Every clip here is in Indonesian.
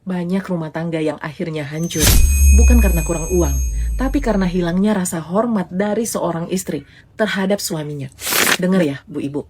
Banyak rumah tangga yang akhirnya hancur, bukan karena kurang uang, tapi karena hilangnya rasa hormat dari seorang istri terhadap suaminya. Dengar ya, Bu Ibu,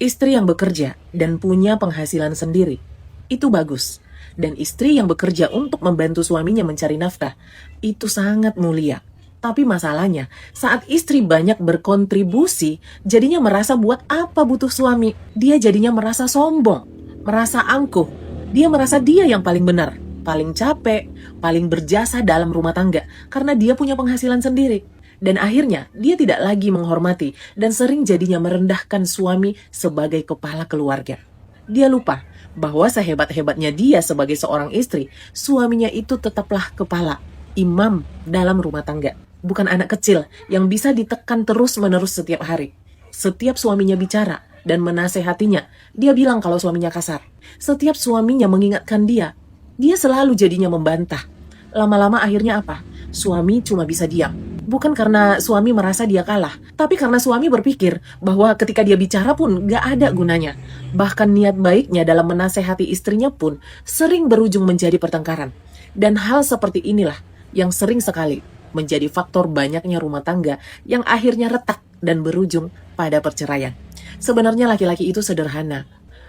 istri yang bekerja dan punya penghasilan sendiri, itu bagus. Dan istri yang bekerja untuk membantu suaminya mencari nafkah, itu sangat mulia. Tapi masalahnya, saat istri banyak berkontribusi, jadinya merasa buat apa butuh suami. Dia jadinya merasa sombong, merasa angkuh. Dia merasa dia yang paling benar, paling capek, paling berjasa dalam rumah tangga, karena dia punya penghasilan sendiri. Dan akhirnya, dia tidak lagi menghormati dan sering jadinya merendahkan suami sebagai kepala keluarga. Dia lupa bahwa sehebat-hebatnya dia sebagai seorang istri, suaminya itu tetaplah kepala, imam dalam rumah tangga. Bukan anak kecil yang bisa ditekan terus-menerus setiap hari. Setiap suaminya bicara dan menasehatinya, dia bilang kalau suaminya kasar. Setiap suaminya mengingatkan dia, dia selalu jadinya membantah. Lama-lama akhirnya apa? Suami cuma bisa diam. Bukan karena suami merasa dia kalah, tapi karena suami berpikir bahwa ketika dia bicara pun gak ada gunanya. Bahkan niat baiknya dalam menasehati istrinya pun sering berujung menjadi pertengkaran. Dan hal seperti inilah yang sering sekali menjadi faktor banyaknya rumah tangga yang akhirnya retak dan berujung pada perceraian. Sebenarnya laki-laki itu sederhana.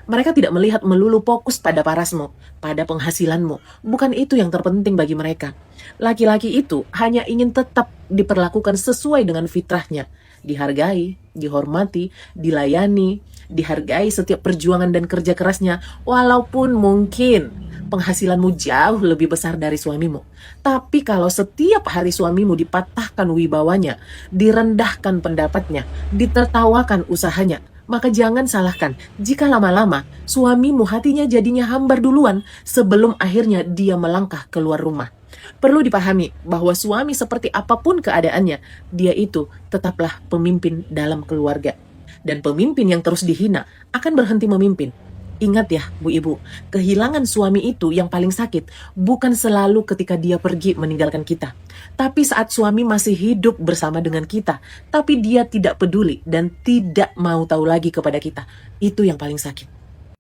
Mereka tidak melihat melulu fokus pada parasmu, pada penghasilanmu. Bukan itu yang terpenting bagi mereka. Laki-laki itu hanya ingin tetap diperlakukan sesuai dengan fitrahnya. Dihargai, dihormati, dilayani, dihargai setiap perjuangan dan kerja kerasnya, walaupun mungkin penghasilanmu jauh lebih besar dari suamimu. Tapi kalau setiap hari suamimu dipatahkan wibawanya, direndahkan pendapatnya, ditertawakan usahanya, maka jangan salahkan jika lama-lama suamimu hatinya jadinya hambar duluan sebelum akhirnya dia melangkah keluar rumah. Perlu dipahami bahwa suami seperti apapun keadaannya, dia itu tetaplah pemimpin dalam keluarga. Dan pemimpin yang terus dihina akan berhenti memimpin. Ingat ya, Bu Ibu, kehilangan suami itu yang paling sakit bukan selalu ketika dia pergi meninggalkan kita. Tapi saat suami masih hidup bersama dengan kita, tapi dia tidak peduli dan tidak mau tahu lagi kepada kita. Itu yang paling sakit.